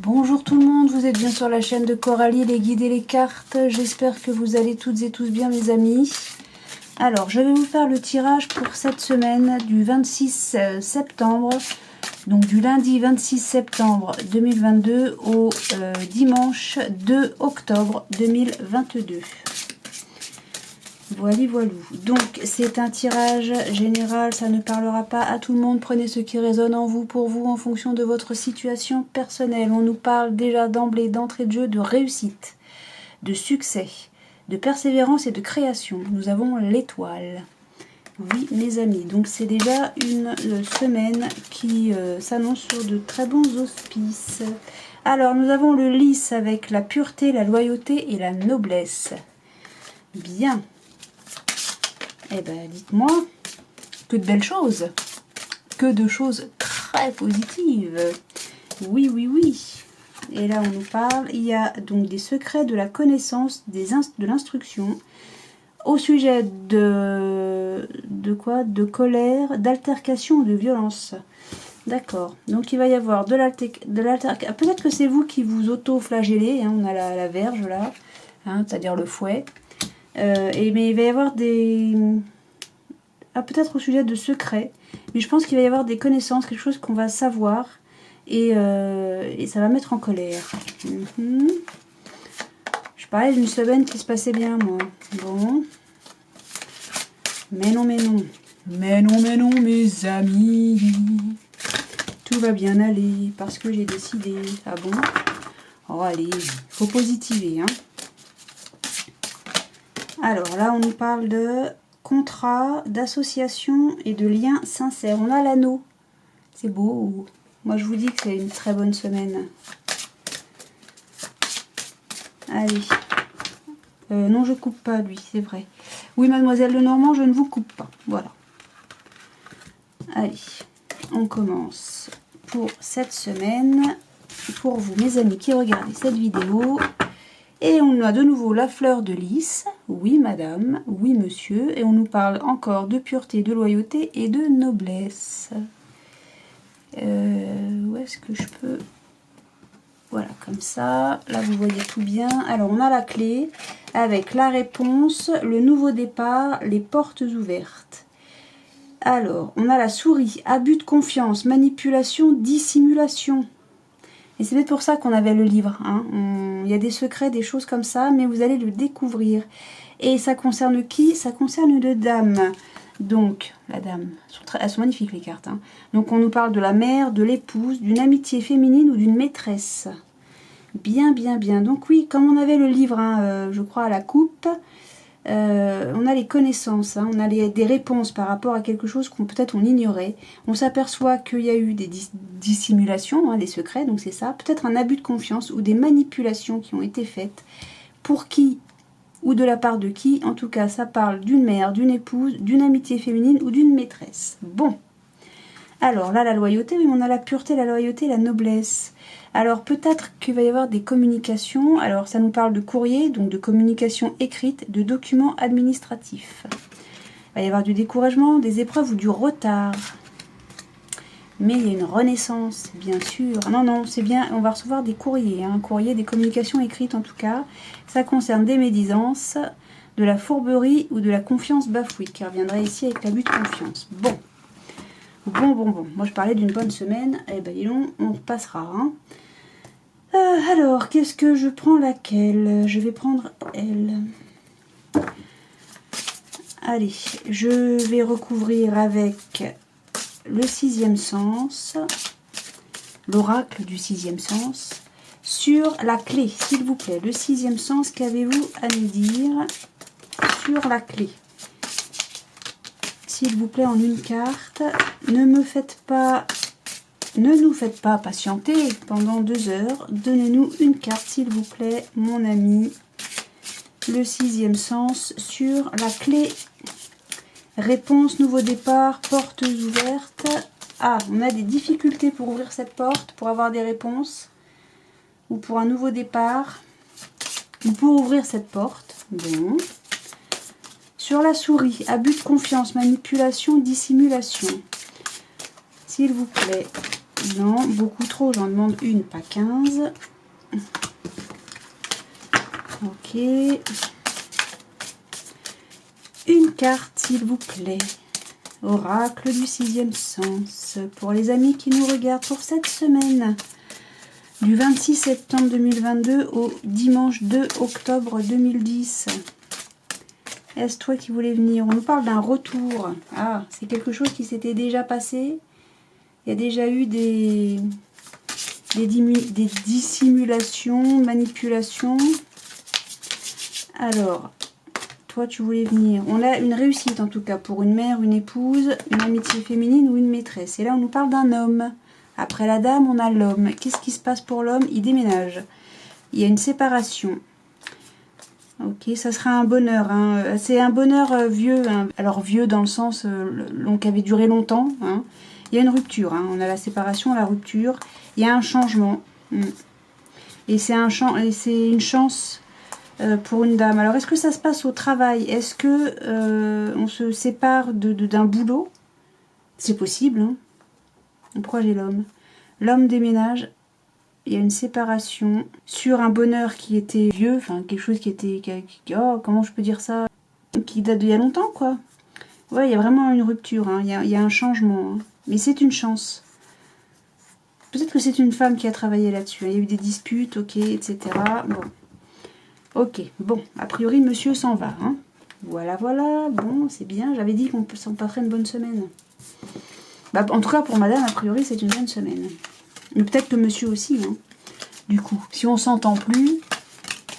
Bonjour tout le monde, vous êtes bien sur la chaîne de Coralie, les guides et les cartes. J'espère que vous allez toutes et tous bien mes amis. Alors, je vais vous faire le tirage pour cette semaine du 26 septembre. Donc du lundi 26 septembre 2022 au dimanche 2 octobre 2022. Voilà, voilà. Donc c'est un tirage général, ça ne parlera pas à tout le monde. Prenez ce qui résonne en vous, pour vous, en fonction de votre situation personnelle. On nous parle déjà d'emblée, d'entrée de jeu, de réussite, de succès, de persévérance et de création. Nous avons l'étoile. Oui, mes amis, donc c'est déjà une semaine qui s'annonce sur de très bons auspices. Alors, nous avons le lys avec la pureté, la loyauté et la noblesse. Bien. Eh bien, dites-moi, que de belles choses, que de choses très positives. Oui, oui, oui. Et là, on nous parle, il y a donc des secrets de la connaissance, de l'instruction, au sujet de quoi? De colère, d'altercation ou de violence. D'accord. Donc, il va y avoir de l'altercation. Peut-être que c'est vous qui vous auto-flagellez. Hein, on a la verge, là, hein, c'est-à-dire le fouet. Mais il va y avoir des... peut-être au sujet de secrets, mais je pense qu'il va y avoir des connaissances, quelque chose qu'on va savoir, et ça va mettre en colère. Je parlais d'une semaine qui se passait bien, moi. Bon. Mais non, mais non. Mais non, mais non, mes amis. Tout va bien aller, parce que j'ai décidé. Ah bon? Oh, allez, faut positiver, hein. Alors là, on nous parle de contrat, d'association et de liens sincères. On a l'anneau. C'est beau. Moi, je vous dis que c'est une très bonne semaine. Allez. Non, je coupe pas, lui, c'est vrai. Oui, mademoiselle Lenormand, je ne vous coupe pas. Voilà. Allez, on commence pour cette semaine. Pour vous, mes amis qui regardez cette vidéo. Et on a de nouveau la fleur de lys, oui madame, oui monsieur, et on nous parle encore de pureté, de loyauté et de noblesse. Où est-ce que je peux... Voilà, comme ça, là vous voyez tout bien. Alors on a la clé avec la réponse, le nouveau départ, les portes ouvertes. Alors, on a la souris, abus de confiance, manipulation, dissimulation. Et c'est peut-être pour ça qu'on avait le livre. Hein. Il y a des secrets, des choses comme ça, mais vous allez le découvrir. Et ça concerne qui? Ça concerne une dame. Donc, la dame, elles sont magnifiques les cartes. Hein. Donc, on nous parle de la mère, de l'épouse, d'une amitié féminine ou d'une maîtresse. Bien, bien, bien. Donc oui, comme on avait le livre, hein, je crois, à la coupe, on a les connaissances, hein, on a des réponses par rapport à quelque chose qu'on peut-être on ignorait. On s'aperçoit qu'il y a eu des dissimulations, hein, des secrets, donc c'est ça. Peut-être un abus de confiance ou des manipulations qui ont été faites. Pour qui ou de la part de qui? En tout cas, ça parle d'une mère, d'une épouse, d'une amitié féminine ou d'une maîtresse. Bon. Alors là, la loyauté, oui, on a la pureté, la loyauté, la noblesse. Alors peut-être qu'il va y avoir des communications. Alors ça nous parle de courrier, donc de communication écrite, de documents administratifs. Il va y avoir du découragement, des épreuves ou du retard. Mais il y a une renaissance, bien sûr. Non, non, c'est bien, on va recevoir des courriers. Hein, courrier, des communications écrites en tout cas. Ça concerne des médisances, de la fourberie ou de la confiance bafouée, qui reviendrait ici avec l'abus de confiance. Bon. Bon. Moi, je parlais d'une bonne semaine. Eh ben, dis donc, on repassera. Hein. Alors, qu'est-ce que je prends? Laquelle? Je vais prendre elle. Allez, je vais recouvrir avec le sixième sens, l'oracle du sixième sens, sur la clé, s'il vous plaît. Le sixième sens, qu'avez-vous à nous dire sur la clé? S'il vous plaît, en une carte. Ne nous faites pas patienter pendant 2 heures. Donnez-nous une carte, s'il vous plaît, mon ami. Le sixième sens sur la clé. Réponse, nouveau départ, portes ouvertes. Ah, on a des difficultés pour ouvrir cette porte, pour avoir des réponses. Ou pour un nouveau départ. Ou pour ouvrir cette porte. Bon. Sur la souris, abus de confiance, manipulation, dissimulation. S'il vous plaît, Non, beaucoup trop, j'en demande une, pas 15. Ok. Une carte, s'il vous plaît. Oracle du 6e sens. Pour les amis qui nous regardent pour cette semaine. Du 26 septembre 2022 au dimanche 2 octobre 2010. Est-ce toi qui voulais venir? On nous parle d'un retour. Ah, c'est quelque chose qui s'était déjà passé. Il y a déjà eu des dissimulations, manipulations. Alors, toi tu voulais venir. On a une réussite en tout cas pour une mère, une épouse, une amitié féminine ou une maîtresse. Et là on nous parle d'un homme. Après la dame, on a l'homme. Qu'est-ce qui se passe pour l'homme? Il déménage. Il y a une séparation. Ok, ça sera un bonheur. Hein. C'est un bonheur vieux. Hein. Alors vieux dans le sens qui avait duré longtemps. Hein. Il y a une rupture. Hein. On a la séparation, la rupture. Il y a un changement. Et c'est une chance pour une dame. Alors est-ce que ça se passe au travail? Est-ce que on se sépare d'un boulot? C'est possible. Hein. Pourquoi j'ai l'homme? L'homme déménage. Il y a une séparation sur un bonheur qui était vieux, enfin quelque chose qui était, oh comment je peux dire ça, qui date d'il y a longtemps quoi. Ouais, il y a vraiment une rupture, hein. Il y a un changement, hein. Mais c'est une chance. Peut-être que c'est une femme qui a travaillé là-dessus. Il y a eu des disputes, ok, etc. Bon, ok, bon, a priori monsieur s'en va, hein. Voilà, bon, c'est bien. J'avais dit qu'on s'en passerait une bonne semaine. Bah, en tout cas pour madame, a priori c'est une bonne semaine. Mais peut-être que monsieur aussi, hein. Du coup, si on s'entend plus,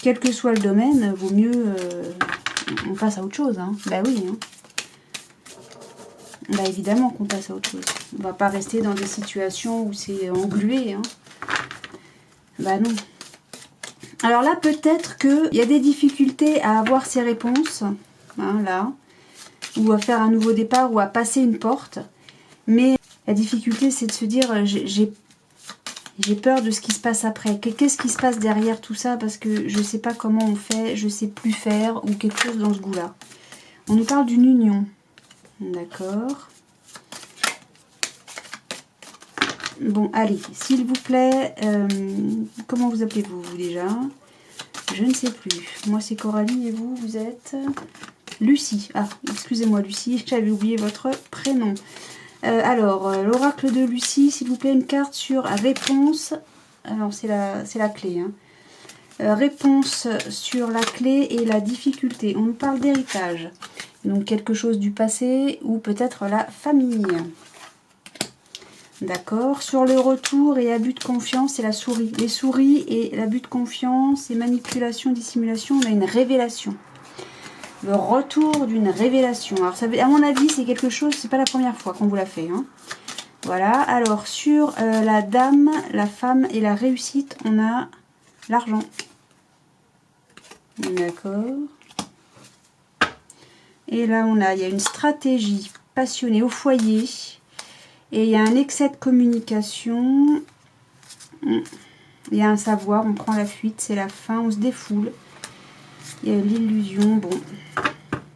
quel que soit le domaine, vaut mieux on passe à autre chose, hein. Bah oui, hein. Bah évidemment qu'on passe à autre chose. On va pas rester dans des situations où c'est englué, hein. Bah non. Alors là, peut-être qu'il y a des difficultés à avoir ces réponses, hein, là, ou à faire un nouveau départ, ou à passer une porte. Mais la difficulté, c'est de se dire, j'ai peur de ce qui se passe après. Qu'est-ce qui se passe derrière tout ça? Parce que je ne sais pas comment on fait, je ne sais plus faire, ou quelque chose dans ce goût-là. On nous parle d'une union. D'accord. Bon, allez, s'il vous plaît, comment vous appelez-vous, vous, déjà? Je ne sais plus. Moi, c'est Coralie, et vous, vous êtes Lucie. Ah, excusez-moi, Lucie, j'avais oublié votre prénom. Alors, l'oracle de Lucie, s'il vous plaît, une carte sur réponse. Alors, c'est la clé. Hein. Réponse sur la clé et la difficulté. On nous parle d'héritage. Donc, quelque chose du passé ou peut-être la famille. D'accord. Sur le retour et abus de confiance, c'est la souris. Les souris et l'abus de confiance et manipulation, dissimulation, on a une révélation. Le retour d'une révélation. Alors, ça, à mon avis, c'est quelque chose, c'est pas la première fois qu'on vous l'a fait. Hein. Voilà. Alors, sur la dame, la femme et la réussite, on a l'argent. D'accord. Et là, il y a une stratégie passionnée au foyer. Et il y a un excès de communication. Il y a un savoir, on prend la fuite, c'est la fin, on se défoule. Il y a l'illusion, bon.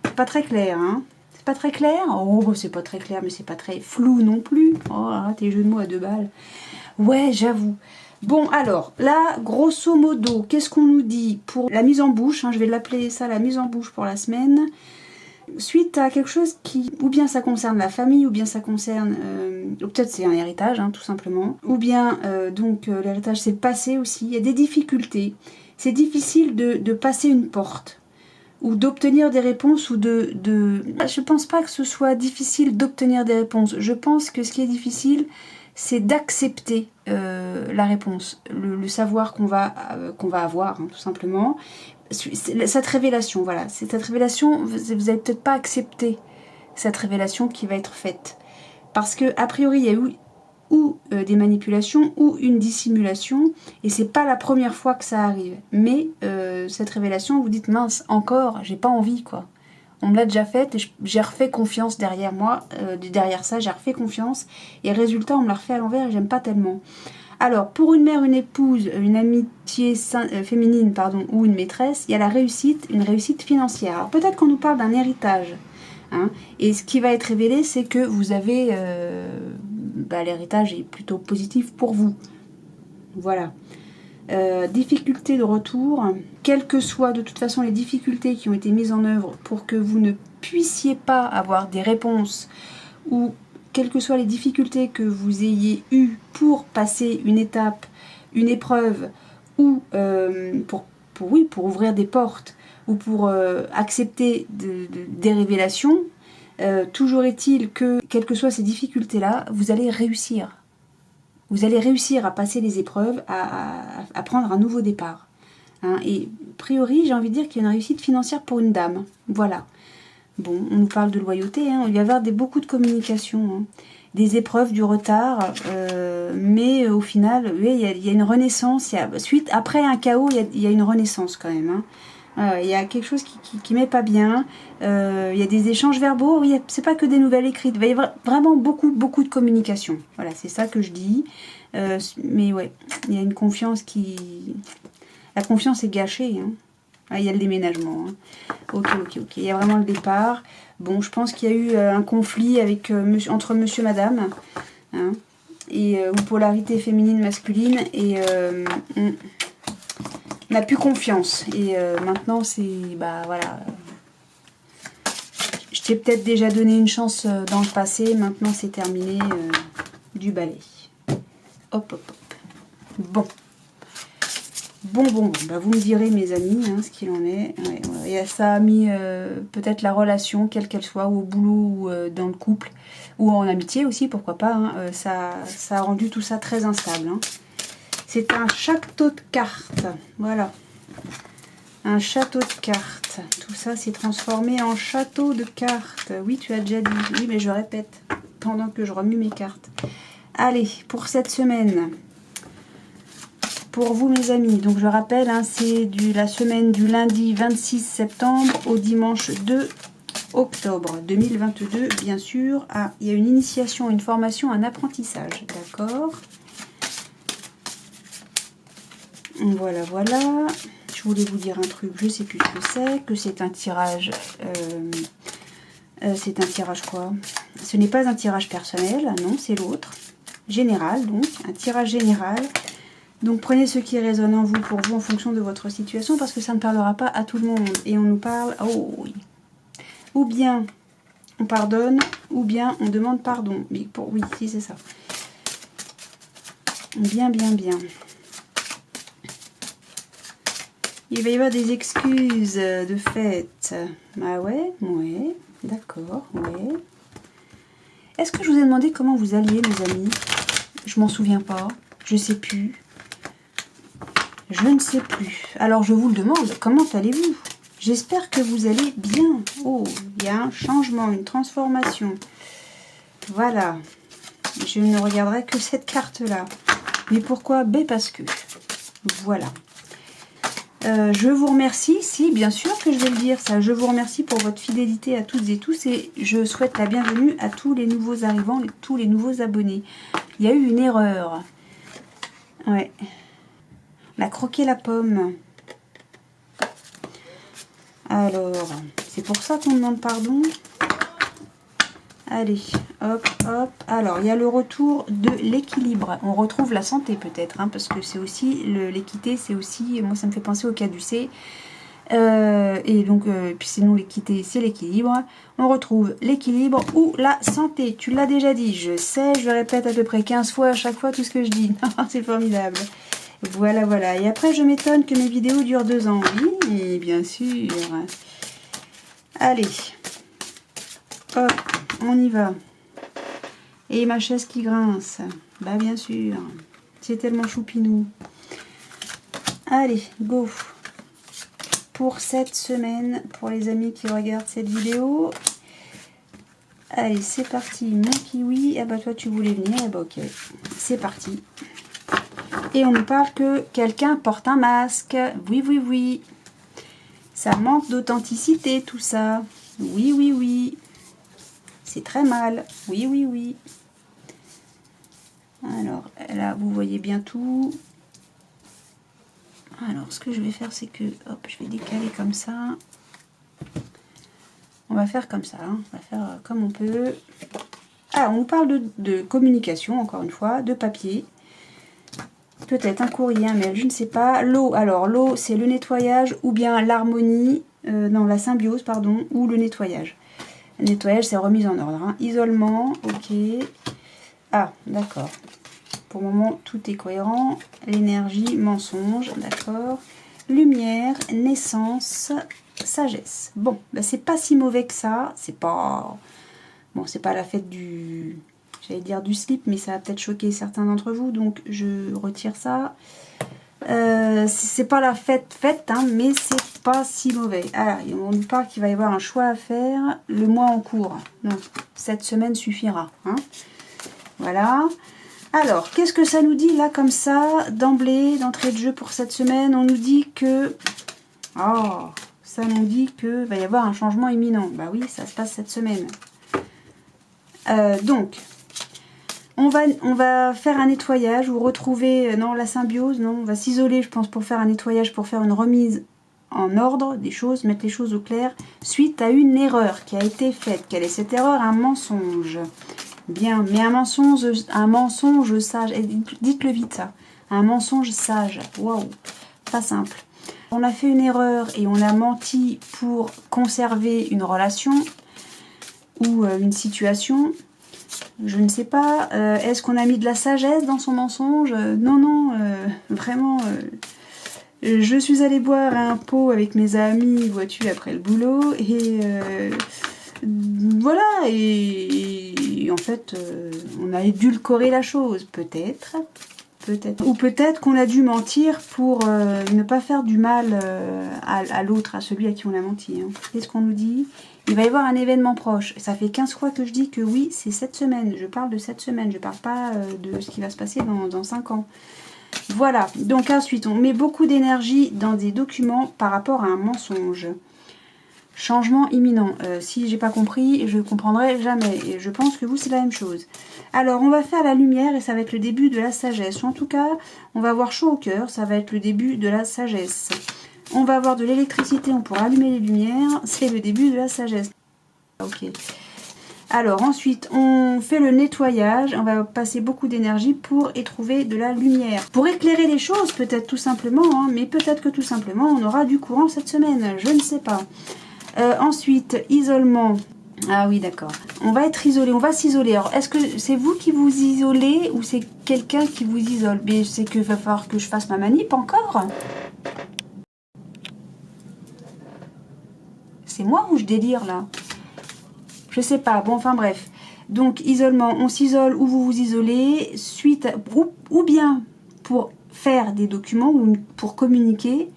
C'est pas très clair, hein. C'est pas très clair? Oh, c'est pas très clair, mais c'est pas très flou non plus. Oh, tes jeux de mots à 2 balles. Ouais, j'avoue. Bon, alors, là, grosso modo, qu'est-ce qu'on nous dit pour la mise en bouche, hein, je vais l'appeler ça la mise en bouche pour la semaine. Suite à quelque chose qui, ou bien ça concerne la famille, ou bien ça concerne, ou peut-être c'est un héritage, hein, tout simplement. Ou bien, l'héritage c'est le passé aussi, il y a des difficultés. C'est difficile de passer une porte, ou d'obtenir des réponses, ou Je pense pas que ce soit difficile d'obtenir des réponses. Je pense que ce qui est difficile, c'est d'accepter la réponse, le savoir qu'on va avoir, hein, tout simplement. Cette révélation, voilà, cette révélation, vous n'allez peut-être pas accepter cette révélation qui va être faite. Parce que, a priori, il y a eu ou des manipulations ou une dissimulation, et c'est pas la première fois que ça arrive. Mais cette révélation, vous dites, mince, encore, j'ai pas envie, quoi. On me l'a déjà faite et j'ai refait confiance derrière moi, derrière ça, j'ai refait confiance, et résultat, on me l'a refait à l'envers et j'aime pas tellement. Alors, pour une mère, une épouse, une amitié féminine, pardon, ou une maîtresse, il y a la réussite, une réussite financière. Alors, peut-être qu'on nous parle d'un héritage. Hein, et ce qui va être révélé, c'est que vous avez l'héritage est plutôt positif pour vous. Voilà. Difficultés de retour, quelles que soient de toute façon les difficultés qui ont été mises en œuvre pour que vous ne puissiez pas avoir des réponses, ou quelles que soient les difficultés que vous ayez eues pour passer une étape, une épreuve, ou pour ouvrir des portes, ou pour accepter des révélations, toujours est-il que, quelles que soient ces difficultés-là, vous allez réussir. Vous allez réussir à passer les épreuves, à prendre un nouveau départ. Hein. Et a priori, j'ai envie de dire qu'il y a une réussite financière pour une dame. Voilà. Bon, on nous parle de loyauté, hein. Il va y avoir beaucoup de communication, hein. Des épreuves, du retard, mais au final, oui, il y a une renaissance. Après un chaos, il y a une renaissance quand même. Hein. Il y a quelque chose qui m'est pas bien. Il y a des échanges verbaux. C'est pas que des nouvelles écrites. Il va y avoir vraiment beaucoup de communication. Voilà, c'est ça que je dis. Mais ouais, il y a une confiance qui... La confiance est gâchée. Hein. Ah, il y a le déménagement. Hein. Ok. Il y a vraiment le départ. Bon, je pense qu'il y a eu un conflit entre monsieur et madame. Hein, et ou polarité féminine-masculine. Et on n'a plus confiance. Et maintenant, c'est... Bah voilà. Je t'ai peut-être déjà donné une chance dans le passé. Maintenant, c'est terminé. Du balai. Hop. Bon. Bon, bah vous me direz mes amis, hein, ce qu'il en est. Ouais. Et ça a mis peut-être la relation, quelle qu'elle soit, au boulot ou dans le couple, ou en amitié aussi, pourquoi pas. Hein, ça a rendu tout ça très instable. Hein. C'est un château de cartes, voilà. Un château de cartes. Tout ça s'est transformé en château de cartes. Oui, tu as déjà dit. Oui, mais je répète, pendant que je remue mes cartes. Allez, pour cette semaine... Pour vous mes amis, donc je rappelle, hein, c'est la semaine du lundi 26 septembre au dimanche 2 octobre 2022, bien sûr. Ah, il y a une initiation, une formation, un apprentissage, d'accord. Voilà. Je voulais vous dire un truc, je sais plus ce que c'est un tirage. C'est un tirage quoi? Ce n'est pas un tirage personnel, non, c'est l'autre. Général, donc, un tirage général. Donc prenez ce qui résonne en vous pour vous en fonction de votre situation parce que ça ne parlera pas à tout le monde. Et on nous parle, oh oui, ou bien on pardonne ou bien on demande pardon. Mais oui, si c'est ça. Bien. Il va y avoir des excuses de fait. Ah ouais, d'accord, ouais. Est-ce que je vous ai demandé comment vous alliez mes amis? Je m'en souviens pas, je sais plus. Je ne sais plus. Alors, je vous le demande, comment allez-vous? J'espère que vous allez bien. Oh, il y a un changement, une transformation. Voilà. Je ne regarderai que cette carte-là. Mais pourquoi? Parce que. Voilà. Je vous remercie. Si, bien sûr que je vais le dire, ça. Je vous remercie pour votre fidélité à toutes et tous. Et je souhaite la bienvenue à tous les nouveaux arrivants, tous les nouveaux abonnés. Il y a eu une erreur. Ouais. On a croqué la pomme. Alors, c'est pour ça qu'on demande pardon. Allez, hop. Alors, il y a le retour de l'équilibre. On retrouve la santé peut-être, hein, parce que c'est aussi, l'équité, c'est aussi, moi ça me fait penser au caducée. Et donc, puis sinon l'équité, c'est l'équilibre. On retrouve l'équilibre ou la santé. Tu l'as déjà dit, je sais, je répète à peu près 15 fois à chaque fois tout ce que je dis. C'est formidable. Voilà. Et après, je m'étonne que mes vidéos durent 2 ans. Oui, bien sûr. Allez. Hop, on y va. Et ma chaise qui grince. Bah, bien sûr. C'est tellement choupinou. Allez, go. Pour cette semaine, pour les amis qui regardent cette vidéo. Allez, c'est parti. Mon kiwi. Ah bah, toi, tu voulais venir. Ah bah, ok. C'est parti. Et on nous parle que quelqu'un porte un masque. Oui. Ça manque d'authenticité, tout ça. Oui. C'est très mal. Oui. Alors, là, vous voyez bien tout. Alors, ce que je vais faire, c'est que... Hop, je vais décaler comme ça. On va faire comme ça. Hein. On va faire comme on peut. Ah, on nous parle de communication, encore une fois, de papier. Peut-être un courrier, un mail, je ne sais pas. L'eau, alors l'eau, c'est le nettoyage ou bien l'harmonie, non, la symbiose, pardon, ou le nettoyage. Le nettoyage, c'est remise en ordre. Hein. Isolement, ok. Ah, d'accord. Pour le moment, tout est cohérent. L'énergie, mensonge, d'accord. Lumière, naissance, sagesse. Bon, bah, c'est pas si mauvais que ça. C'est pas... Bon, c'est pas la fête du... J'allais dire du slip, mais ça va peut-être choquer certains d'entre vous, donc je retire ça. C'est pas la fête, hein, mais c'est pas si mauvais. Alors, on nous parle qu'il va y avoir un choix à faire le mois en cours. Non, cette semaine suffira. Hein. Voilà. Alors, qu'est-ce que ça nous dit là, comme ça, d'emblée, d'entrée de jeu pour cette semaine? On nous dit que... Oh, ça nous dit que va y avoir un changement imminent. Bah oui, ça se passe cette semaine. Donc... On va faire un nettoyage ou retrouver, non, la symbiose, non, on va s'isoler, je pense, pour faire un nettoyage, pour faire une remise en ordre des choses, mettre les choses au clair, suite à une erreur qui a été faite. Quelle est cette erreur? Un mensonge. Bien, mais un mensonge sage, dites-le vite ça, un mensonge sage, waouh, pas simple. On a fait une erreur et on a menti pour conserver une relation ou une situation. Je ne sais pas, est-ce qu'on a mis de la sagesse dans son mensonge? Non, non, vraiment, je suis allée boire un pot avec mes amis, vois-tu, après le boulot, et voilà, et en fait, on a édulcoré la chose, peut-être, ou peut-être qu'on a dû mentir pour ne pas faire du mal à l'autre, à celui à qui on a menti. Hein. Qu'est-ce qu'on nous dit? Il va y avoir un événement proche. Ça fait 15 fois que je dis que oui, c'est cette semaine. Je parle de cette semaine. Je ne parle pas de ce qui va se passer dans 5 ans. Voilà. Donc ensuite, on met beaucoup d'énergie dans des documents par rapport à un mensonge. Changement imminent. Si j'ai pas compris, je ne comprendrai jamais. Et je pense que vous, c'est la même chose. Alors, on va faire la lumière et ça va être le début de la sagesse. En tout cas, on va avoir chaud au cœur. Ça va être le début de la sagesse. On va avoir de l'électricité, on pourra allumer les lumières. C'est le début de la sagesse. Ok. Alors ensuite, on fait le nettoyage. On va passer beaucoup d'énergie pour y trouver de la lumière. Pour éclairer les choses, peut-être tout simplement. Hein, mais peut-être que tout simplement, on aura du courant cette semaine. Je ne sais pas. Ensuite, isolement. Ah oui, d'accord. On va être isolé, on va s'isoler. Alors, est-ce que c'est vous qui vous isolez ou c'est quelqu'un qui vous isole? Mais c'est que va falloir que je fasse ma manip encore. C'est moi ou je délire là? Je sais pas. Bon, enfin bref. Donc, isolement, on s'isole ou vous vous isolez suite à, ou bien pour faire des documents ou pour communiquer.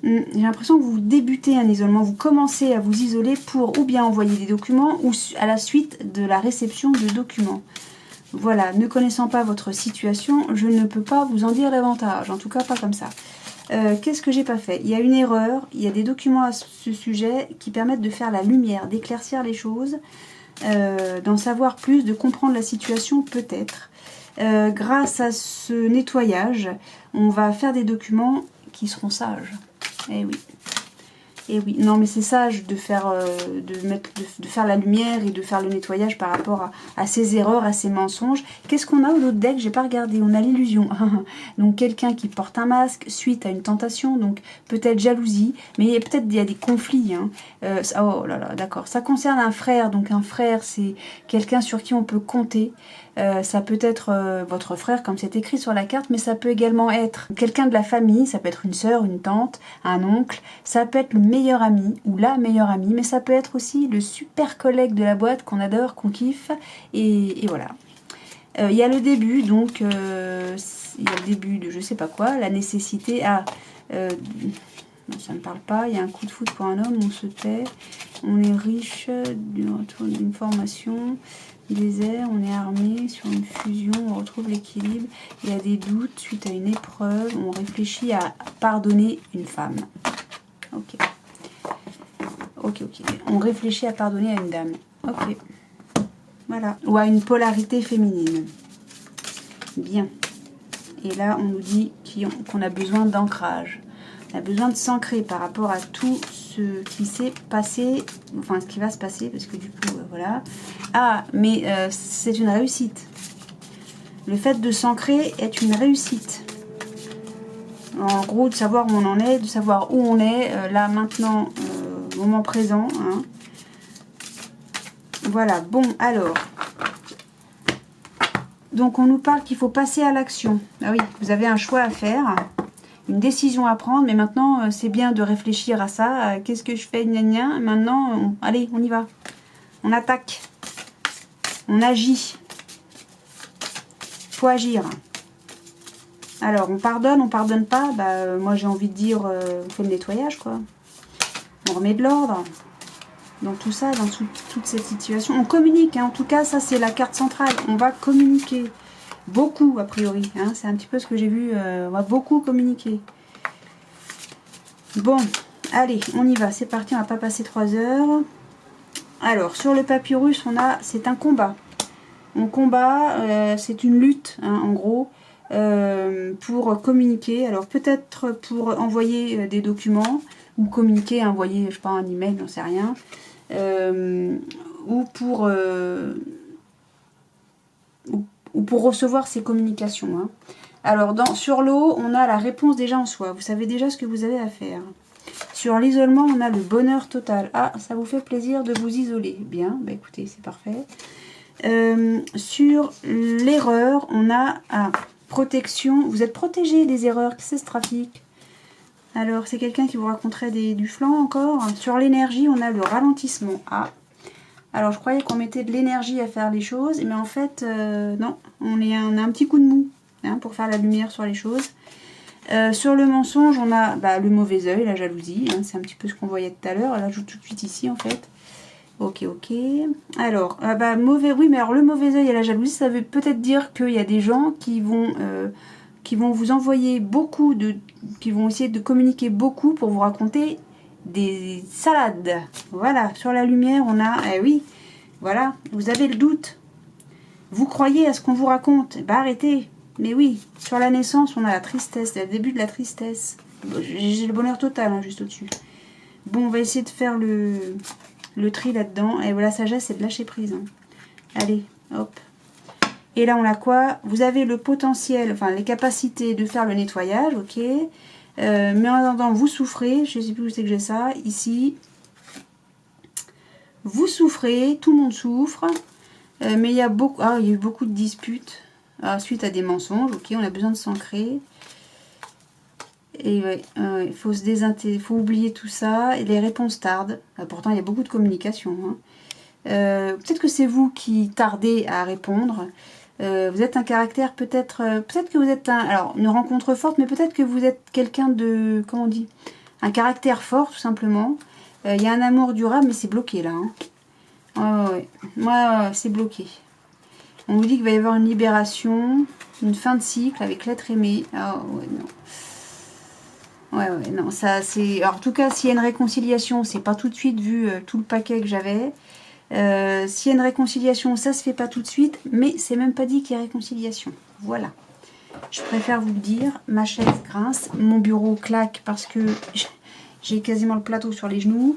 J'ai l'impression que vous débutez un isolement, vous commencez à vous isoler pour ou bien envoyer des documents ou à la suite de la réception de documents. Voilà, ne connaissant pas votre situation, je ne peux pas vous en dire davantage, en tout cas pas comme ça. Qu'est-ce que j'ai pas fait? Il y a une erreur, il y a des documents à ce sujet qui permettent de faire la lumière, d'éclaircir les choses, d'en savoir plus, de comprendre la situation peut-être. Grâce à ce nettoyage, on va faire des documents qui seront sages. Eh oui. Et oui, non mais c'est sage de faire, de faire la lumière et de faire le nettoyage par rapport à ces erreurs, à ces mensonges. Qu'est-ce qu'on a au autre deck? J'ai pas regardé, on a l'illusion. Donc quelqu'un qui porte un masque suite à une tentation, donc peut-être jalousie, mais peut-être il y a des conflits. Hein. Oh là là, d'accord. Ça concerne un frère, donc un frère c'est quelqu'un sur qui on peut compter. Ça peut être votre frère comme c'est écrit sur la carte, mais ça peut également être quelqu'un de la famille, ça peut être une sœur, une tante, un oncle, ça peut être le meilleur ami ou la meilleure amie, mais ça peut être aussi le super collègue de la boîte qu'on adore, qu'on kiffe, et voilà. Il y a le début, donc il y a le début de je sais pas quoi, la nécessité à... non, ça ne me parle pas, il y a un coup de foudre pour un homme, on se tait, on est riche d'une formation... Désert, on est armé sur une fusion, on retrouve l'équilibre, il y a des doutes suite à une épreuve, on réfléchit à pardonner une femme. Ok. Ok. On réfléchit à pardonner à une dame. Ok. Voilà. Ou à une polarité féminine. Bien. Et là, on nous dit qu'on a besoin d'ancrage. On a besoin de s'ancrer par rapport à tout ce qui s'est passé, enfin ce qui va se passer, parce que du coup... voilà. Ah, mais c'est une réussite. Le fait de s'ancrer est une réussite. En gros, de savoir où on en est, de savoir où on est, là, maintenant, moment présent. Hein. Voilà, bon, alors. Donc, on nous parle qu'il faut passer à l'action. Ah oui, vous avez un choix à faire, une décision à prendre, mais maintenant, c'est bien de réfléchir à ça. Qu'est-ce que je fais, gna gna. Maintenant, allez, on y va. On attaque. On agit. Faut agir. Alors, on pardonne pas. Bah, moi, j'ai envie de dire, on fait le nettoyage, quoi. On remet de l'ordre dans tout ça, dans toute cette situation. On communique, hein. En tout cas, ça, c'est la carte centrale. On va communiquer. Beaucoup, a priori. Hein. C'est un petit peu ce que j'ai vu. On va beaucoup communiquer. Bon, allez, on y va. C'est parti, on va pas passer 3 heures. Alors, sur le papyrus, c'est un combat. On combat, c'est une lutte, hein, en gros. Pour communiquer, alors peut-être pour envoyer des documents ou communiquer, envoyer, je sais pas, un email, j'en sais rien, ou pour recevoir ces communications. Hein. Alors sur l'eau, on a la réponse déjà en soi. Vous savez déjà ce que vous avez à faire. Sur l'isolement, on a le bonheur total. Ah, ça vous fait plaisir de vous isoler. Bien, bah écoutez, c'est parfait. Sur l'erreur, on a protection. Vous êtes protégé des erreurs. Qu'est-ce que c'est ce trafic? Alors, c'est quelqu'un qui vous raconterait du flan encore. Sur l'énergie, on a le ralentissement. Ah, alors je croyais qu'on mettait de l'énergie à faire les choses, mais en fait, non. On a un petit coup de mou, hein, pour faire la lumière sur les choses. Sur le mensonge, on a le mauvais œil, la jalousie. Hein, c'est un petit peu ce qu'on voyait tout à l'heure. Elle ajoute tout de suite ici, en fait. Ok. Alors, oui, mais alors le mauvais œil et la jalousie, ça veut peut-être dire qu'il y a des gens qui vont vous envoyer qui vont essayer de communiquer beaucoup pour vous raconter des salades. Voilà, sur la lumière, on a, oui, voilà, vous avez le doute. Vous croyez à ce qu'on vous raconte, bah arrêtez. Mais oui, sur la naissance, on a la tristesse, c'est le début de la tristesse. J'ai le bonheur total, hein, juste au-dessus. Bon, on va essayer de faire le tri là-dedans. Et voilà, la sagesse, c'est de lâcher prise. Hein. Allez, hop. Et là, on a quoi? Vous avez le potentiel, enfin les capacités de faire le nettoyage, ok. Mais en attendant, vous souffrez. Je ne sais plus où c'est que j'ai ça. Ici. Vous souffrez, tout le monde souffre. Mais il y a eu beaucoup de disputes. Suite à des mensonges, ok. On a besoin de s'ancrer. Et ouais, il faut se désintégrer, il faut oublier tout ça. Et les réponses tardent. Pourtant, il y a beaucoup de communication. Hein. Peut-être que c'est vous qui tardez à répondre. Vous êtes un caractère peut-être que vous êtes une rencontre forte, mais peut-être que vous êtes quelqu'un de, comment on dit, un caractère fort, tout simplement. Il y a un amour durable, mais c'est bloqué là. Hein. Ouais. Moi, c'est bloqué. On vous dit qu'il va y avoir une libération, une fin de cycle avec l'être aimé. Ah ouais, non. Ouais, non, ça c'est... Alors, en tout cas, s'il y a une réconciliation, c'est pas tout de suite vu tout le paquet que j'avais. S'il y a une réconciliation, ça se fait pas tout de suite, mais c'est même pas dit qu'il y a réconciliation. Voilà. Je préfère vous le dire. Ma chaise grince, mon bureau claque parce que j'ai quasiment le plateau sur les genoux.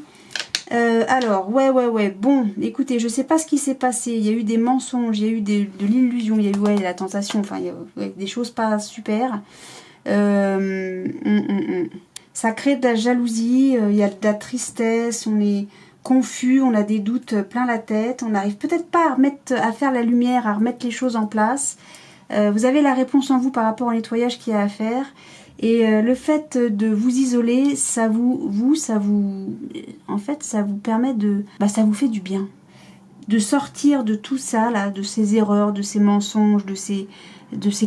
Alors, ouais. Bon, écoutez, je sais pas ce qui s'est passé. Il y a eu des mensonges, il y a eu de l'illusion, il y a eu la tentation, enfin, il y a des choses pas super. Ça crée de la jalousie, il y a de la tristesse, on est confus, on a des doutes plein la tête, on n'arrive peut-être pas à faire la lumière, à remettre les choses en place. Vous avez la réponse en vous par rapport au nettoyage qu'il y a à faire. Et le fait de vous isoler, ça vous permet de... ça vous fait du bien. De sortir de tout ça, là, de ces erreurs, de ces mensonges, de ces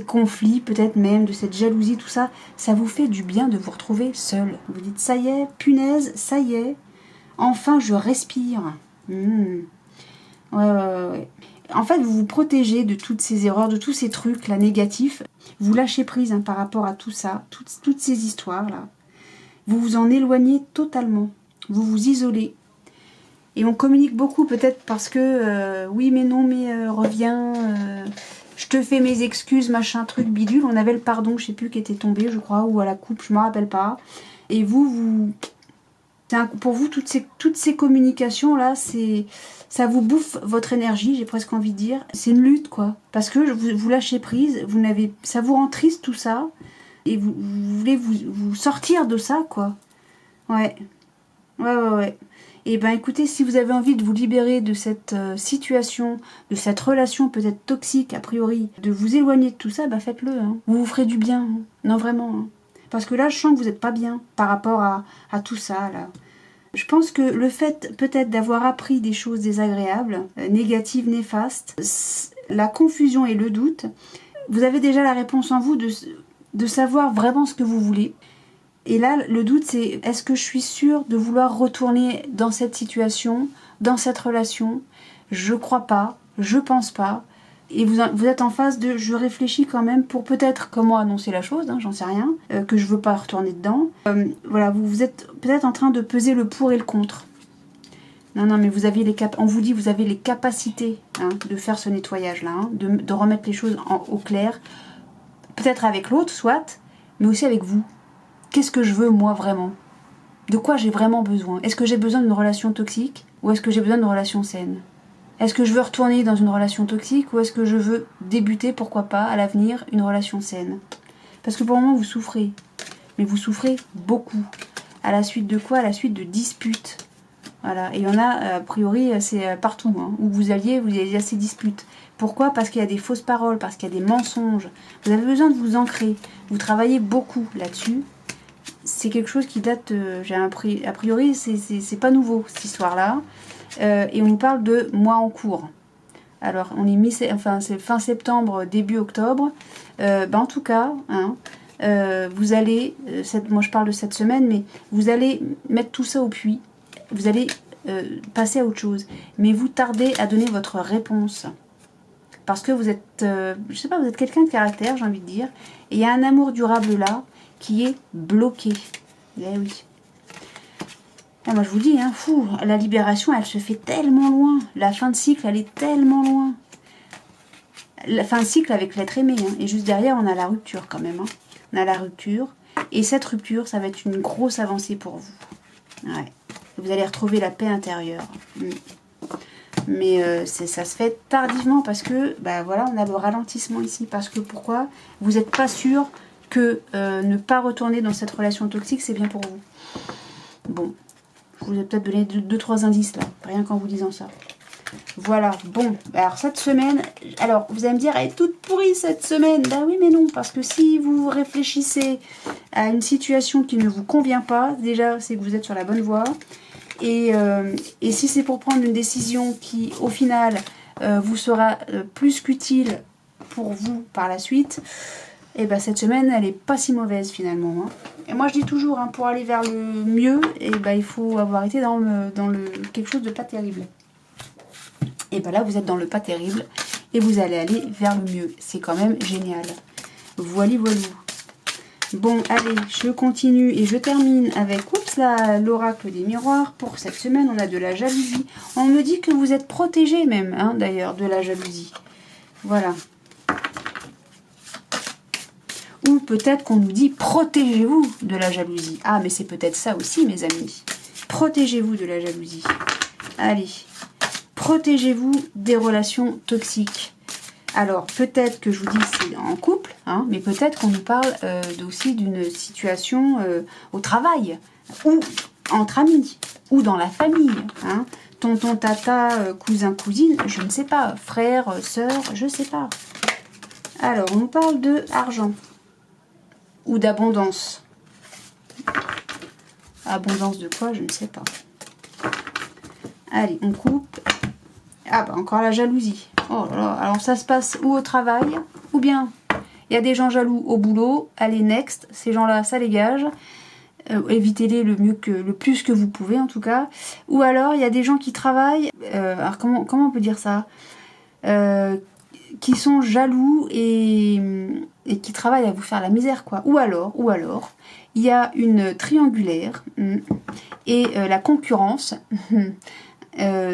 conflits, peut-être même, de cette jalousie, tout ça. Ça vous fait du bien de vous retrouver seul. Vous dites, ça y est, punaise, ça y est. Enfin, je respire. Ouais. En fait, vous vous protégez de toutes ces erreurs, de tous ces trucs là négatifs. Vous lâchez prise par rapport à tout ça, toutes ces histoires là. Vous vous en éloignez totalement. Vous vous isolez. Et on communique beaucoup peut-être parce que oui mais non mais reviens, je te fais mes excuses, machin truc bidule. On avait le pardon, je sais plus qui était tombé je crois, ou à la coupe, je me rappelle pas. Et vous Pour vous, toutes ces communications-là, ça vous bouffe votre énergie, j'ai presque envie de dire. C'est une lutte, quoi. Parce que vous lâchez prise, ça vous rend triste tout ça, et vous voulez vous sortir de ça, quoi. Ouais. Ouais. Et ben écoutez, si vous avez envie de vous libérer de cette situation, de cette relation peut-être toxique, a priori, de vous éloigner de tout ça, bah faites-le. Hein. Vous vous ferez du bien. Hein. Non, vraiment. Hein. Parce que là, je sens que vous n'êtes pas bien par rapport à tout ça, là. Je pense que le fait peut-être d'avoir appris des choses désagréables, négatives, néfastes, la confusion et le doute, vous avez déjà la réponse en vous de savoir vraiment ce que vous voulez. Et là, le doute, c'est est-ce que je suis sûre de vouloir retourner dans cette situation, dans cette relation? Je crois pas, je pense pas. Et vous êtes en phase de je réfléchis quand même pour peut-être comment annoncer la chose, hein, j'en sais rien, que je veux pas retourner dedans. Voilà, vous êtes peut-être en train de peser le pour et le contre. Non, mais vous avez on vous dit vous avez les capacités hein, de faire ce nettoyage-là, hein, de remettre les choses au clair. Peut-être avec l'autre, soit, mais aussi avec vous. Qu'est-ce que je veux moi vraiment? De quoi j'ai vraiment besoin? Est-ce que j'ai besoin d'une relation toxique ou est-ce que j'ai besoin d'une relation saine? Est-ce que je veux retourner dans une relation toxique ou est-ce que je veux débuter, pourquoi pas, à l'avenir, une relation saine? Parce que pour le moment, vous souffrez. Mais vous souffrez beaucoup. À la suite de quoi? À la suite de disputes. Voilà. Et il y en a, a priori, c'est partout. Hein, où vous avez ces disputes. Pourquoi? Parce qu'il y a des fausses paroles, parce qu'il y a des mensonges. Vous avez besoin de vous ancrer. Vous travaillez beaucoup là-dessus. C'est quelque chose qui date, a priori, c'est pas nouveau, cette histoire-là. Et on nous parle de mois en cours. Alors, on est c'est fin septembre, début octobre. En tout cas, hein, vous allez, moi je parle de cette semaine, mais vous allez mettre tout ça au puits. Vous allez passer à autre chose. Mais vous tardez à donner votre réponse. Parce que vous êtes, je sais pas, vous êtes quelqu'un de caractère, j'ai envie de dire. Et il y a un amour durable là qui est bloqué. Eh oui. Ah, moi je vous dis, hein, la libération elle se fait tellement loin. La fin de cycle elle est tellement loin. La fin de cycle avec l'être aimé. Hein, et juste derrière on a la rupture quand même. Hein. On a la rupture. Et cette rupture ça va être une grosse avancée pour vous. Ouais. Vous allez retrouver la paix intérieure. Mais ça se fait tardivement parce que voilà, on a le ralentissement ici. Parce que pourquoi? Vous n'êtes pas sûr que ne pas retourner dans cette relation toxique c'est bien pour vous. Bon. Je vous ai peut-être donné 2-3 indices là, rien qu'en vous disant ça. Voilà, bon, alors cette semaine, alors vous allez me dire, elle est toute pourrie cette semaine. Ben oui mais non, parce que si vous réfléchissez à une situation qui ne vous convient pas, déjà c'est que vous êtes sur la bonne voie. Et si c'est pour prendre une décision qui au final vous sera plus qu'utile pour vous par la suite, et cette semaine elle est pas si mauvaise finalement. Hein. Et moi je dis toujours, hein, pour aller vers le mieux, il faut avoir été dans le quelque chose de pas terrible. Et là vous êtes dans le pas terrible et vous allez aller vers le mieux. C'est quand même génial. Voilà. Bon, allez, je continue et je termine avec l'oracle des miroirs. Pour cette semaine, on a de la jalousie. On me dit que vous êtes protégé même, hein, d'ailleurs, de la jalousie. Voilà. Ou peut-être qu'on nous dit protégez-vous de la jalousie. Ah, mais c'est peut-être ça aussi, mes amis. Protégez-vous de la jalousie. Allez, protégez-vous des relations toxiques. Alors, peut-être que je vous dis c'est en couple, hein, mais peut-être qu'on nous parle aussi d'une situation au travail, ou entre amis, ou dans la famille. Hein. Tonton, tata, cousin, cousine, je ne sais pas. Frère, sœur, je ne sais pas. Alors, on nous parle de argent. Ou d'abondance. Abondance de quoi? Je ne sais pas. Allez, on coupe. Ah encore la jalousie. Oh là là. Alors ça se passe ou au travail, ou bien il y a des gens jaloux au boulot. Allez, next. Ces gens-là, ça les gage. Évitez-les le plus que vous pouvez en tout cas. Ou alors il y a des gens qui travaillent. Alors comment on peut dire ça? Qui sont jaloux et qui travaillent à vous faire la misère, quoi. Ou alors, il y a une triangulaire et la concurrence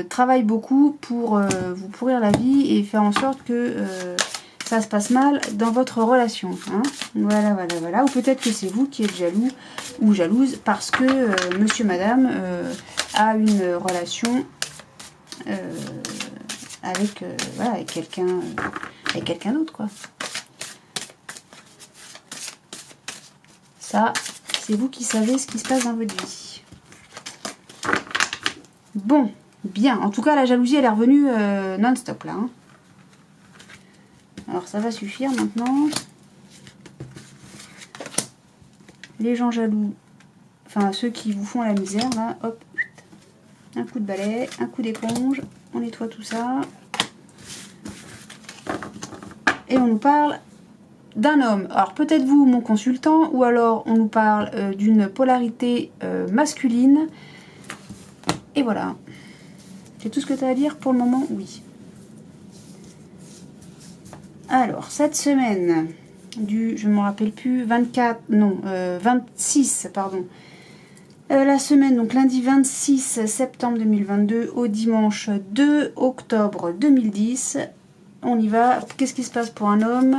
travaille beaucoup pour vous pourrir la vie et faire en sorte que ça se passe mal dans votre relation. Hein. Voilà, voilà, voilà. Ou peut-être que c'est vous qui êtes jaloux ou jalouse parce que monsieur, madame a une relation avec, voilà, avec quelqu'un d'autre, quoi. Ça, c'est vous qui savez ce qui se passe dans votre vie. Bon, bien. En tout cas, la jalousie, elle est revenue non-stop, là. Hein. Alors, ça va suffire maintenant. Les gens jaloux, enfin, ceux qui vous font la misère, là, hop. Un coup de balai, un coup d'éponge. On nettoie tout ça. Et on nous parle d'un homme. Alors, peut-être vous, mon consultant, ou alors on nous parle d'une polarité masculine. Et voilà. C'est tout ce que tu as à dire pour le moment? Oui. Alors, cette semaine, je ne me rappelle plus, 26, pardon. La semaine, donc lundi 26 septembre 2022 au dimanche 2 octobre 2010. On y va. Qu'est-ce qui se passe pour un homme?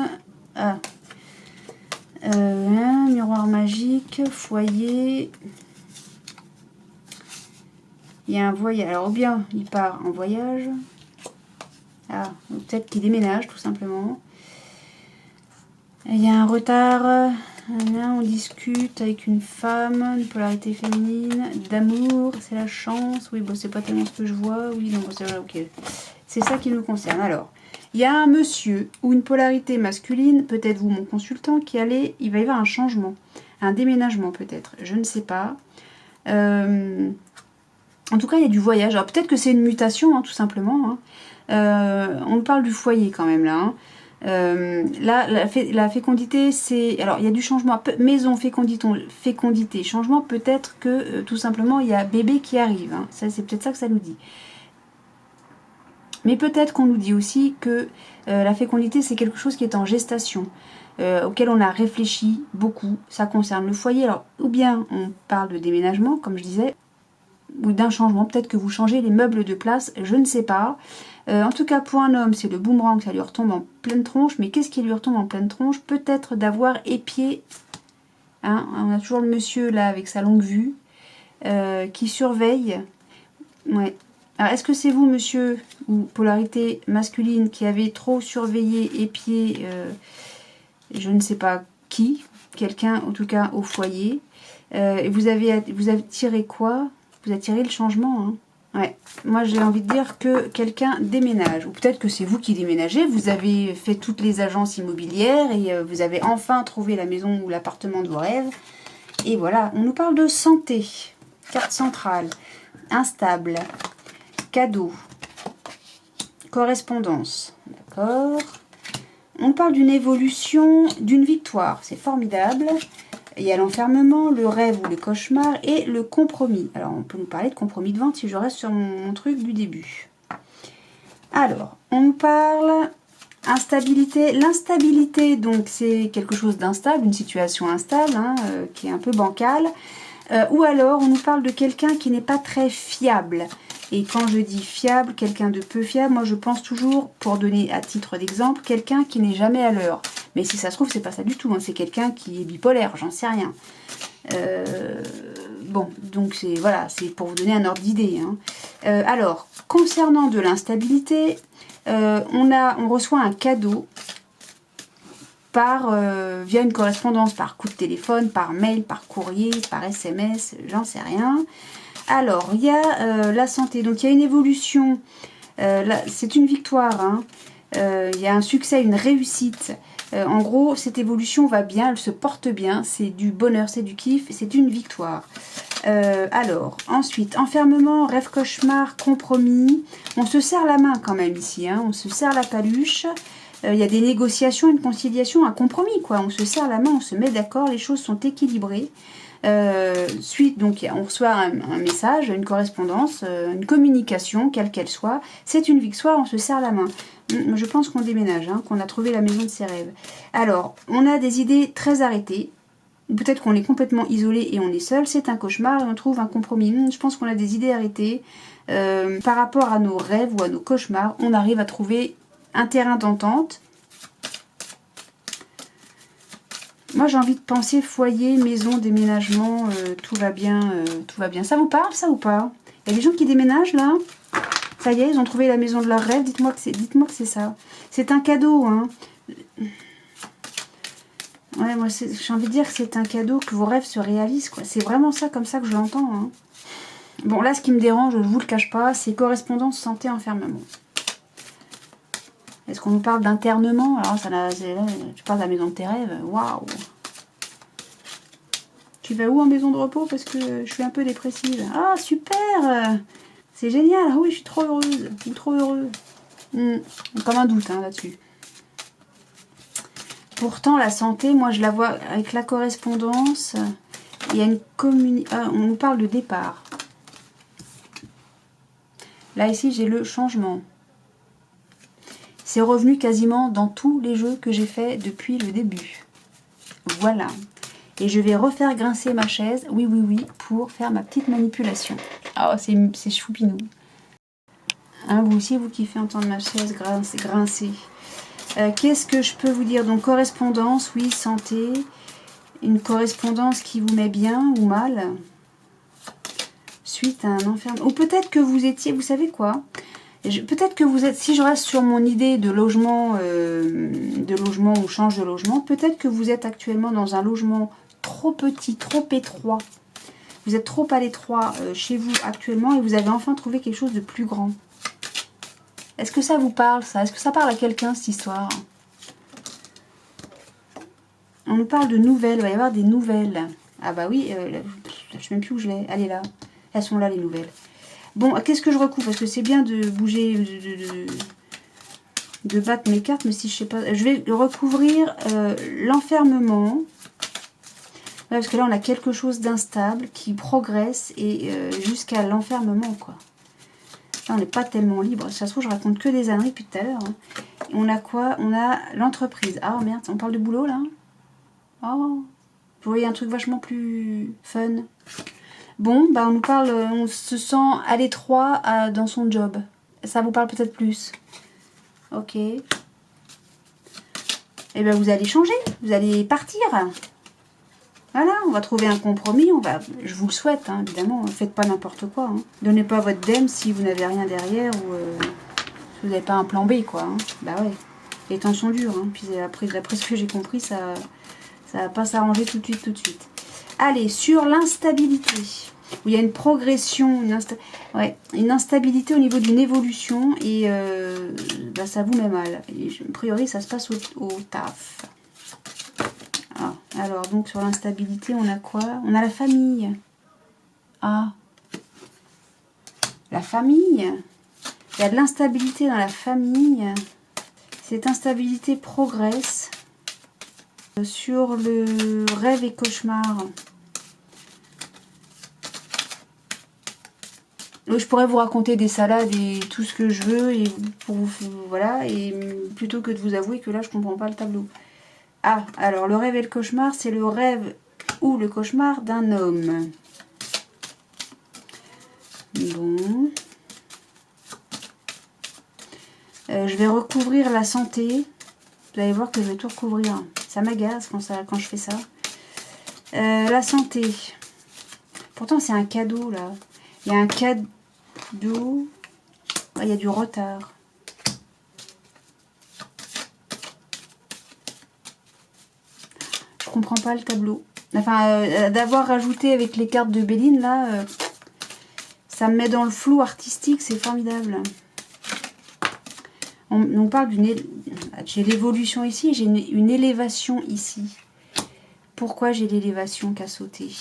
Miroir magique, foyer. Il y a un voyage. Alors, ou bien il part en voyage. Peut-être qu'il déménage, tout simplement. Il y a un retard. On discute avec une femme, une polarité féminine, d'amour, c'est la chance. Oui, bon, c'est pas tellement ce que je vois. Oui, donc c'est vrai, ok. C'est ça qui nous concerne. Alors, il y a un monsieur ou une polarité masculine, peut-être vous, mon consultant, il va y avoir un changement, un déménagement peut-être, je ne sais pas. En tout cas, il y a du voyage. Alors peut-être que c'est une mutation, hein, tout simplement. Hein. On parle du foyer quand même là. Hein. Là, la fécondité, c'est... Alors, il y a du changement. Maison, fécondité, changement. Peut-être que, tout simplement, il y a bébé qui arrive. Hein. C'est peut-être ça que ça nous dit. Mais peut-être qu'on nous dit aussi que la fécondité, c'est quelque chose qui est en gestation, auquel on a réfléchi beaucoup. Ça concerne le foyer. Alors, ou bien on parle de déménagement, comme je disais, ou d'un changement. Peut-être que vous changez les meubles de place, je ne sais pas. En tout cas, pour un homme, c'est le boomerang, ça lui retombe en pleine tronche. Mais qu'est-ce qui lui retombe en pleine tronche? Peut-être d'avoir épié. Hein, on a toujours le monsieur là avec sa longue vue qui surveille. Ouais. Alors, est-ce que c'est vous, monsieur, ou polarité masculine, qui avez trop surveillé, épié, je ne sais pas qui, quelqu'un, en tout cas, au foyer. Et vous avez tiré quoi? Vous attirez le changement, hein. Ouais, moi j'ai envie de dire que quelqu'un déménage, ou peut-être que c'est vous qui déménagez, vous avez fait toutes les agences immobilières et vous avez enfin trouvé la maison ou l'appartement de vos rêves. Et voilà, on nous parle de santé, carte centrale, instable, cadeau, correspondance, d'accord. On parle d'une évolution, d'une victoire, c'est formidable. Il y a l'enfermement, le rêve ou le cauchemar et le compromis. Alors, on peut nous parler de compromis de vente si je reste sur mon truc du début. Alors, on nous parle instabilité. L'instabilité, donc, c'est quelque chose d'instable, une situation instable, hein, qui est un peu bancale. Ou alors, on nous parle de quelqu'un qui n'est pas très fiable. Et quand je dis fiable, quelqu'un de peu fiable, moi je pense toujours, pour donner à titre d'exemple, quelqu'un qui n'est jamais à l'heure. Mais si ça se trouve, c'est pas ça du tout. Hein. C'est quelqu'un qui est bipolaire, j'en sais rien. Bon, donc c'est voilà, c'est pour vous donner un ordre d'idée. Hein. Alors, concernant de l'instabilité, on reçoit un cadeau via une correspondance, par coup de téléphone, par mail, par courrier, par SMS, j'en sais rien. Alors, il y a la santé. Donc, il y a une évolution. C'est une victoire. Hein. Il y a un succès, une réussite. En gros, cette évolution va bien, elle se porte bien. C'est du bonheur, c'est du kiff, c'est une victoire. Alors, ensuite, enfermement, rêve, cauchemar, compromis. On se serre la main quand même ici. Hein. On se serre la paluche. Il y a des négociations, une conciliation, un compromis, quoi. On se serre la main, on se met d'accord, les choses sont équilibrées. Suite, donc on reçoit un message, une correspondance, une communication, quelle qu'elle soit. C'est une victoire, on se serre la main. Je pense qu'on déménage, hein, qu'on a trouvé la maison de ses rêves. Alors, on a des idées très arrêtées. Peut-être qu'on est complètement isolé et on est seul. C'est un cauchemar et on trouve un compromis. Je pense qu'on a des idées arrêtées. Par rapport à nos rêves ou à nos cauchemars, on arrive à trouver un terrain d'entente. Moi, j'ai envie de penser foyer, maison, déménagement, tout va bien, tout va bien. Ça vous parle, ça ou pas? Il y a des gens qui déménagent, là. Ça y est, ils ont trouvé la maison de leur rêve. Dites-moi que c'est ça. C'est un cadeau, hein. Ouais, moi, j'ai envie de dire que c'est un cadeau, que vos rêves se réalisent, quoi. C'est vraiment ça, comme ça que je l'entends, hein. Bon, là, ce qui me dérange, je ne vous le cache pas, c'est correspondance, santé, enfermement. Est-ce qu'on nous parle d'internement? Alors, là, tu parles de la maison de tes rêves. Waouh! Tu vas où en maison de repos? Parce que je suis un peu dépressive. Ah, super! C'est génial. Ah oui, je suis trop heureuse. Ou trop heureux. Comme un doute, hein, là-dessus. Pourtant, la santé, moi, je la vois avec la correspondance. Il y a une on nous parle de départ. Là, ici, j'ai le changement. C'est revenu quasiment dans tous les jeux que j'ai fait depuis le début. Voilà. Et je vais refaire grincer ma chaise, oui, oui, oui, pour faire ma petite manipulation. Oh, c'est choupinou. Hein, vous aussi, vous kiffez entendre ma chaise grincer. Qu'est-ce que je peux vous dire? Donc, correspondance, oui, santé. Une correspondance qui vous met bien ou mal. Suite à un enfermement. Ou peut-être que vous étiez, vous savez quoi? Peut-être que vous êtes, si je reste sur mon idée de logement ou change de logement, peut-être que vous êtes actuellement dans un logement trop petit, trop étroit. Vous êtes trop à l'étroit chez vous actuellement et vous avez enfin trouvé quelque chose de plus grand. Est-ce que ça vous parle, ça? Est-ce que ça parle à quelqu'un, cette histoire? On nous parle de nouvelles, il va y avoir des nouvelles. Ah bah oui, je ne sais même plus où je l'ai. Elle est là. Elles sont là, les nouvelles. Bon, qu'est-ce que je recouvre? Parce que c'est bien de bouger, de battre mes cartes, mais si je sais pas... Je vais recouvrir l'enfermement. Ouais, parce que là, on a quelque chose d'instable qui progresse et jusqu'à l'enfermement, quoi. Là, on n'est pas tellement libre. Ça se trouve, je raconte que des âneries depuis tout à l'heure. Hein. On a quoi? On a l'entreprise. Ah, merde, on parle de boulot, là? Oh, vous voyez un truc vachement plus fun. Bon, bah on nous parle, on se sent à l'étroit dans son job. Ça vous parle peut-être plus. Ok. Et bien vous allez changer, vous allez partir. Voilà, on va trouver un compromis. Je vous le souhaite, hein, évidemment. Faites pas n'importe quoi. Hein. Donnez pas votre dème si vous n'avez rien derrière ou si vous n'avez pas un plan B, quoi. Hein. Bah ouais. Les temps sont durs. Hein. Puis après, d'après ce que j'ai compris, ça va pas s'arranger tout de suite. Allez, sur l'instabilité. Où il y a une progression, une instabilité au niveau d'une évolution et bah, ça vous met mal. Et, a priori, ça se passe au taf. Ah, alors, donc sur l'instabilité, on a quoi? On a la famille. Ah, la famille. Il y a de l'instabilité dans la famille. Cette instabilité progresse sur le rêve et cauchemar. Je pourrais vous raconter des salades et tout ce que je veux et pour vous, voilà, et plutôt que de vous avouer que là je comprends pas le tableau. Ah, alors le rêve et le cauchemar, c'est le rêve ou le cauchemar d'un homme. Bon. Je vais recouvrir la santé. Vous allez voir que je vais tout recouvrir. Ça m'agace quand je fais ça. La santé. Pourtant c'est un cadeau là. Il y a un cadeau. Ah, il y a du retard. Je comprends pas le tableau. Enfin, d'avoir rajouté avec les cartes de Béline, là, ça me met dans le flou artistique, c'est formidable. On parle d'une... J'ai l'évolution ici, j'ai une élévation ici. Pourquoi j'ai l'élévation qu'à sauter?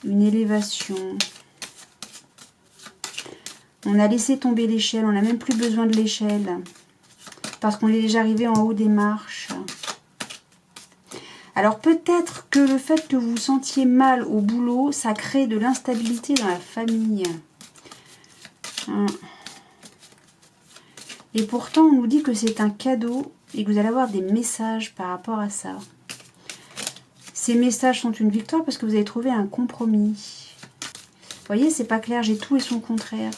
Une élévation. On a laissé tomber l'échelle, on n'a même plus besoin de l'échelle. Parce qu'on est déjà arrivé en haut des marches. Alors peut-être que le fait que vous vous sentiez mal au boulot, ça crée de l'instabilité dans la famille. Et pourtant, on nous dit que c'est un cadeau et que vous allez avoir des messages par rapport à ça. Ces messages sont une victoire parce que vous avez trouvé un compromis. Vous voyez, c'est pas clair, j'ai tout et son contraire.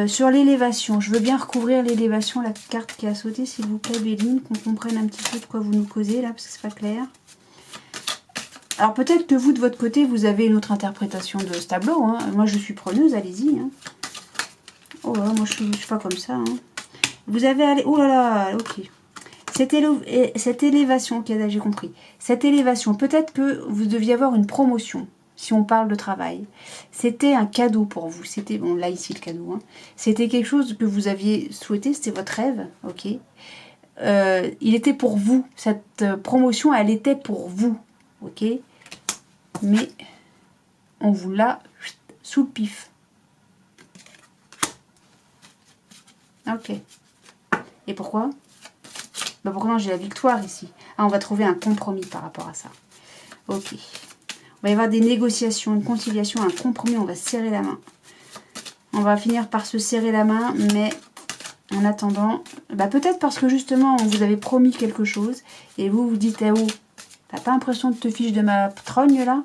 Sur l'élévation, je veux bien recouvrir l'élévation, la carte qui a sauté, s'il vous plaît, Béline, qu'on comprenne un petit peu de quoi vous nous causez là, parce que c'est pas clair. Alors peut-être que vous, de votre côté, vous avez une autre interprétation de ce tableau. Hein. Moi, je suis preneuse, allez-y. Hein. Oh là, moi, je suis pas comme ça. Hein. Vous avez... Oh là là, ok. Cette élévation, ok, j'ai compris. Cette élévation, peut-être que vous deviez avoir une promotion. Si on parle de travail, c'était un cadeau pour vous. C'était, bon là ici le cadeau, hein. C'était quelque chose que vous aviez souhaité, c'était votre rêve, ok. Il était pour vous, cette promotion, elle était pour vous, ok. Mais on vous l'a sous le pif. Ok. Et pourquoi? Bah pourquoi j'ai la victoire ici? Ah, on va trouver un compromis par rapport à ça. Ok. Il va y avoir des négociations, une conciliation, un compromis. On va se serrer la main. On va finir par se serrer la main, mais en attendant, bah peut-être parce que justement, on vous avait promis quelque chose, et vous vous dites, eh oh, t'as pas l'impression de te fiche de ma trogne là?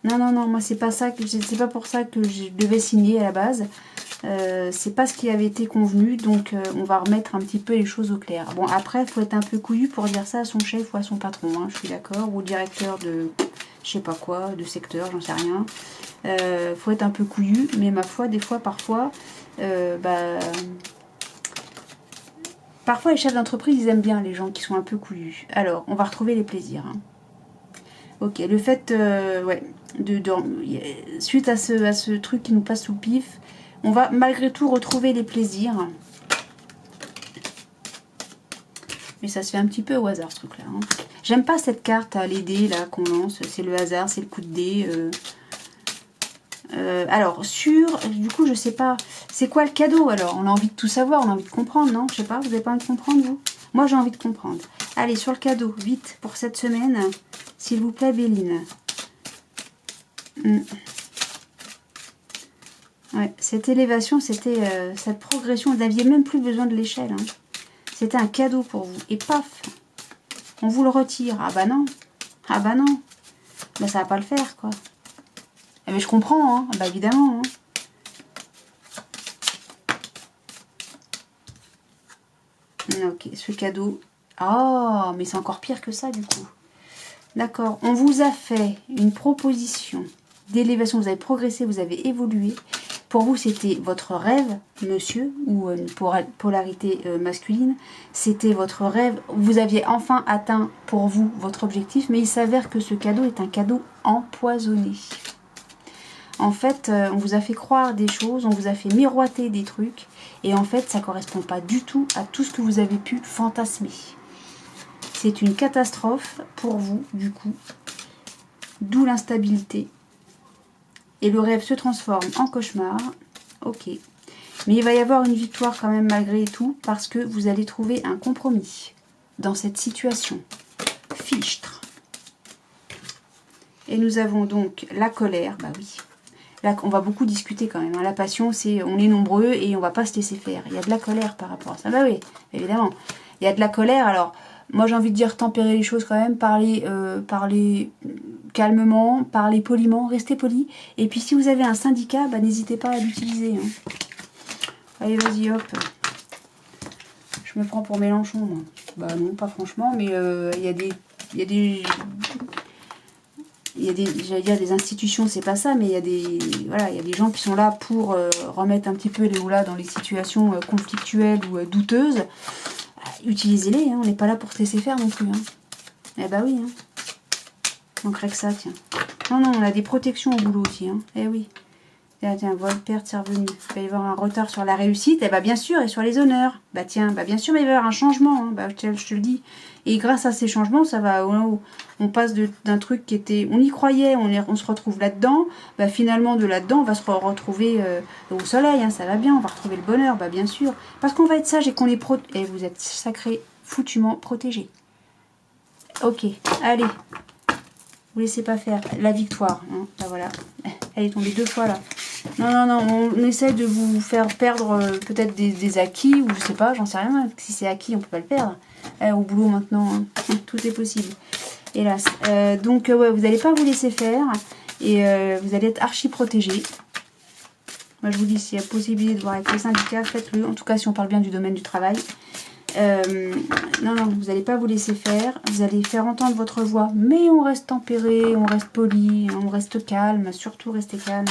Non, non, non, moi c'est pas ça, c'est pas pour ça que je devais signer à la base. C'est pas ce qui avait été convenu, donc on va remettre un petit peu les choses au clair. Bon, après, il faut être un peu couillu pour dire ça à son chef ou à son patron, hein, je suis d'accord, ou au directeur de... je sais pas quoi, de secteur, j'en sais rien. Faut être un peu couillu, mais ma foi, des fois, parfois, parfois les chefs d'entreprise, ils aiment bien les gens qui sont un peu couillus. Alors, on va retrouver les plaisirs. Hein. Ok, le fait, ouais, suite à ce truc qui nous passe sous le pif, on va malgré tout retrouver les plaisirs. Mais ça se fait un petit peu au hasard, ce truc-là. Hein. J'aime pas cette carte, les dés, là, qu'on lance. C'est le hasard, c'est le coup de dé. Alors, du coup, je sais pas. C'est quoi le cadeau, alors? On a envie de tout savoir, on a envie de comprendre, non? Je sais pas, vous avez pas envie de comprendre, vous? Moi, j'ai envie de comprendre. Allez, sur le cadeau, vite, pour cette semaine. S'il vous plaît, Béline. Ouais, cette élévation, c'était cette progression. Vous n'aviez même plus besoin de l'échelle. Hein. C'était un cadeau pour vous. Et paf, on vous le retire. Ah bah non. Ah bah non. Bah ça va pas le faire, quoi. Eh mais je comprends, hein. Bah évidemment. Hein. Ok, ce cadeau. Oh, mais c'est encore pire que ça, du coup. D'accord. On vous a fait une proposition d'élévation. Vous avez progressé, vous avez évolué. Pour vous, c'était votre rêve, monsieur, ou une polarité masculine. C'était votre rêve. Vous aviez enfin atteint pour vous votre objectif, mais il s'avère que ce cadeau est un cadeau empoisonné. En fait, on vous a fait croire des choses, on vous a fait miroiter des trucs, et en fait, ça ne correspond pas du tout à tout ce que vous avez pu fantasmer. C'est une catastrophe pour vous, du coup, d'où l'instabilité. Et le rêve se transforme en cauchemar. Ok. Mais il va y avoir une victoire quand même malgré tout. Parce que vous allez trouver un compromis dans cette situation. Fichtre. Et nous avons donc la colère. Bah oui. Là, on va beaucoup discuter quand même. Hein. La passion, c'est on est nombreux et on va pas se laisser faire. Il y a de la colère par rapport à ça. Bah oui, évidemment. Il y a de la colère. Alors, moi j'ai envie de dire tempérer les choses quand même. Parler calmement, parlez poliment, restez poli. Et puis si vous avez un syndicat, bah, n'hésitez pas à l'utiliser. Hein. Allez, vas-y, hop. Je me prends pour Mélenchon, moi. Bah non, pas franchement, mais il y a des j'allais dire des institutions, c'est pas ça, mais il y a des gens qui sont là pour remettre un petit peu les houlas dans les situations conflictuelles ou douteuses. Utilisez-les, hein, on n'est pas là pour se laisser faire non plus. Hein. Eh bah oui, hein. Manquerait que ça, tiens. Non, non, on a des protections au boulot aussi. Hein. Eh oui. Tiens, vol, perte, c'est revenu. Il va y avoir un retard sur la réussite. Eh bah bien sûr, et sur les honneurs. Bah tiens, bah bien sûr, il va y avoir un changement. Hein. Bah, je te le dis. Et grâce à ces changements, ça va... On passe d'un truc qui était... On y croyait, on se retrouve là-dedans. Bah finalement, de là-dedans, on va se retrouver au soleil. Hein, ça va bien, on va retrouver le bonheur. Bah bien sûr. Parce qu'on va être sage et qu'on les protège. Et vous êtes sacrés, foutument protégés. Ok, allez. Vous laissez pas faire la victoire. Hein. Là, voilà. Elle est tombée 2 fois là. Non, non, non. On essaie de vous faire perdre peut-être des acquis. Ou je sais pas, j'en sais rien. Si c'est acquis, on peut pas le perdre. Au boulot maintenant, hein. Tout est possible. Hélas. Donc, ouais, vous n'allez pas vous laisser faire. Et vous allez être archi protégé. Moi, je vous dis, s'il y a possibilité de voir avec les syndicats, faites-le. En tout cas, si on parle bien du domaine du travail. Non, vous n'allez pas vous laisser faire. Vous allez faire entendre votre voix. Mais on reste tempéré, on reste poli, on reste calme. Surtout, restez calme.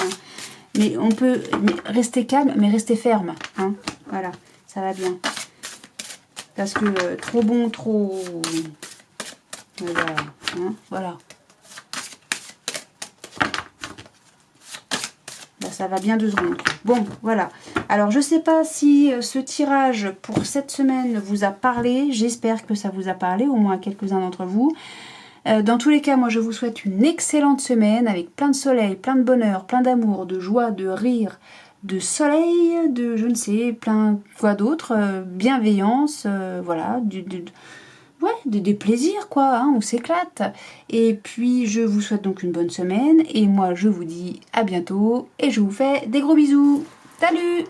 Mais on peut rester calme, mais rester ferme. Hein. Voilà, ça va bien. Parce que trop bon, trop... Voilà. Hein, voilà. Là, ça va bien 2 secondes. Bon, voilà. Alors, je ne sais pas si ce tirage pour cette semaine vous a parlé. J'espère que ça vous a parlé, au moins à quelques-uns d'entre vous. Dans tous les cas, moi, je vous souhaite une excellente semaine avec plein de soleil, plein de bonheur, plein d'amour, de joie, de rire, de soleil, de je ne sais, plein quoi d'autre, bienveillance, voilà, des plaisirs, quoi, hein, on s'éclate. Et puis, je vous souhaite donc une bonne semaine. Et moi, je vous dis à bientôt. Et je vous fais des gros bisous. Salut!